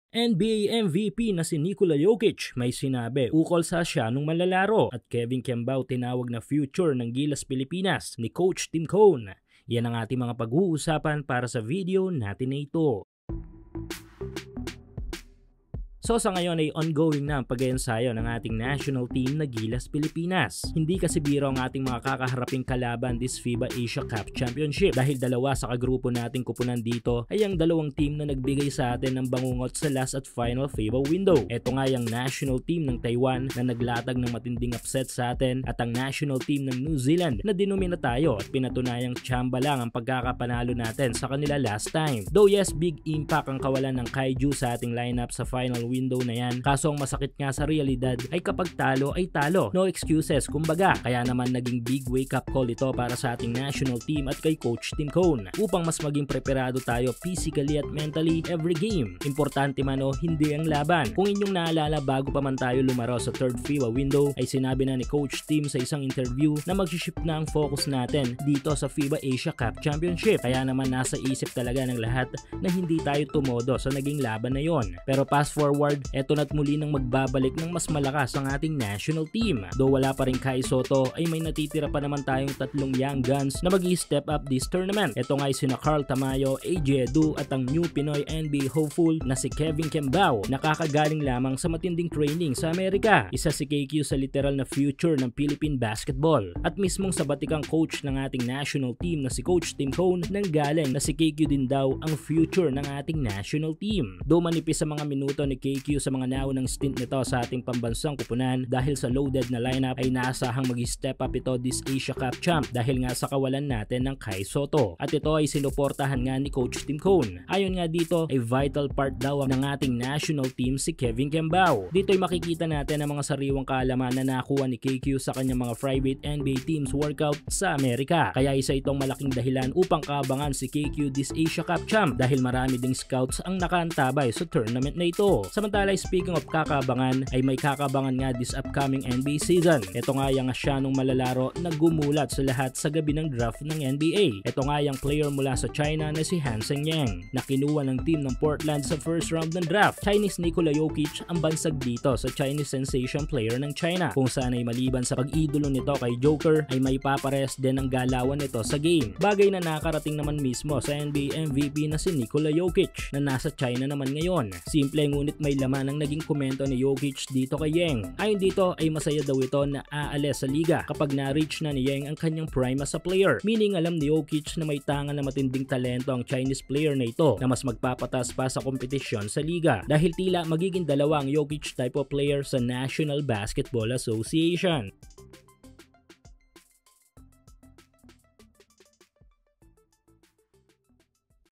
NBA MVP na si Nikola Jokic may sinabi ukol sa siya nung malalaro at Kevin Kembao tinawag na future ng Gilas Pilipinas ni Coach Tim Cone. Yan ang ating mga pag-uusapan para sa video natin na ito. So sa ngayon ay ongoing na ang pag-iensayo ng ating national team na Gilas Pilipinas. Hindi kasi biro ang ating mga kakaharaping kalaban this FIBA Asia Cup Championship dahil dalawa sa kagrupo nating kupunan dito ay ang dalawang team na nagbigay sa atin ng bangungot sa last at final FIBA window. Ito nga yung national team ng Taiwan na naglatag ng matinding upset sa atin at ang national team ng New Zealand na dinumina tayo at pinatunayang tsamba lang ang pagkakapanalo natin sa kanila last time. Though yes, big impact ang kawalan ng Kaiju sa ating lineup sa final window na yan. Kaso ang masakit nga sa realidad ay kapag talo ay talo. No excuses kumbaga. Kaya naman naging big wake up call ito para sa ating national team at kay Coach Tim Cone upang mas maging preparado tayo physically at mentally every game. Importante man o hindi ang laban. Kung inyong naalala bago pa man tayo lumaro sa third FIBA window ay sinabi na ni Coach Tim sa isang interview na mag-shift na ang focus natin dito sa FIBA Asia Cup Championship. Kaya naman nasa isip talaga ng lahat na hindi tayo tumodo sa naging laban na yon. Pero fast forward, eto na't muli nang magbabalik ng mas malakas ang ating national team. Though wala pa rin Kai Soto ay may natitira pa naman tayong tatlong young guns na mag-i-step up this tournament. Ito nga ay sina Carl Tamayo, AJ Edu at ang new Pinoy NBA hopeful na si Kevin Kembao. Nakakagaling lamang sa matinding training sa Amerika. Isa si KQ sa literal na future ng Philippine basketball. At mismong sa batikang coach ng ating national team na si Coach Tim Cone nanggaling na si KQ din daw ang future ng ating national team. Though manipis sa mga minuto ni KQ sa mga naunang stint nito sa ating pambansang kupunan dahil sa loaded na lineup ay naasahang mag-step up ito this Asia Cup champ dahil nga sa kawalan natin ng Kai Soto. At ito ay sinuportahan nga ni Coach Tim Cone. Ayon nga dito ay vital part daw ng ating national team si Kevin Kembao. Dito ay makikita natin ang mga sariwang kaalaman na nakuha ni KQ sa kanyang mga private NBA teams workout sa Amerika. Kaya isa itong malaking dahilan upang kaabangan si KQ this Asia Cup champ dahil marami ding scouts ang nakaantabay sa tournament na ito. Samantala, speaking of kakabangan ay may kakabangan nga this upcoming NBA season. Ito nga yung asyanong malalaro na gumulat sa lahat sa gabi ng draft ng NBA. Ito nga yung player mula sa China na si Hansen Yang na kinuha ng team ng Portland sa first round ng draft. Chinese Nikola Jokic ang bansag dito sa Chinese sensation player ng China kung saan ay maliban sa pag-idolo nito kay Joker ay may papares din ang galawan nito sa game. Bagay na nakarating naman mismo sa NBA MVP na si Nikola Jokic na nasa China naman ngayon. Simple ngunit may laman ang naging komento ni Jokic dito kay Yang. Ayon dito ay masaya daw ito na aalis sa liga kapag na-reach na ni Yang ang kanyang prime as a player. Meaning alam ni Jokic na may tangan na matinding talento ang Chinese player na ito na mas magpapatas pa sa kompetisyon sa liga dahil tila magiging dalawa ang Jokic type of player sa National Basketball Association.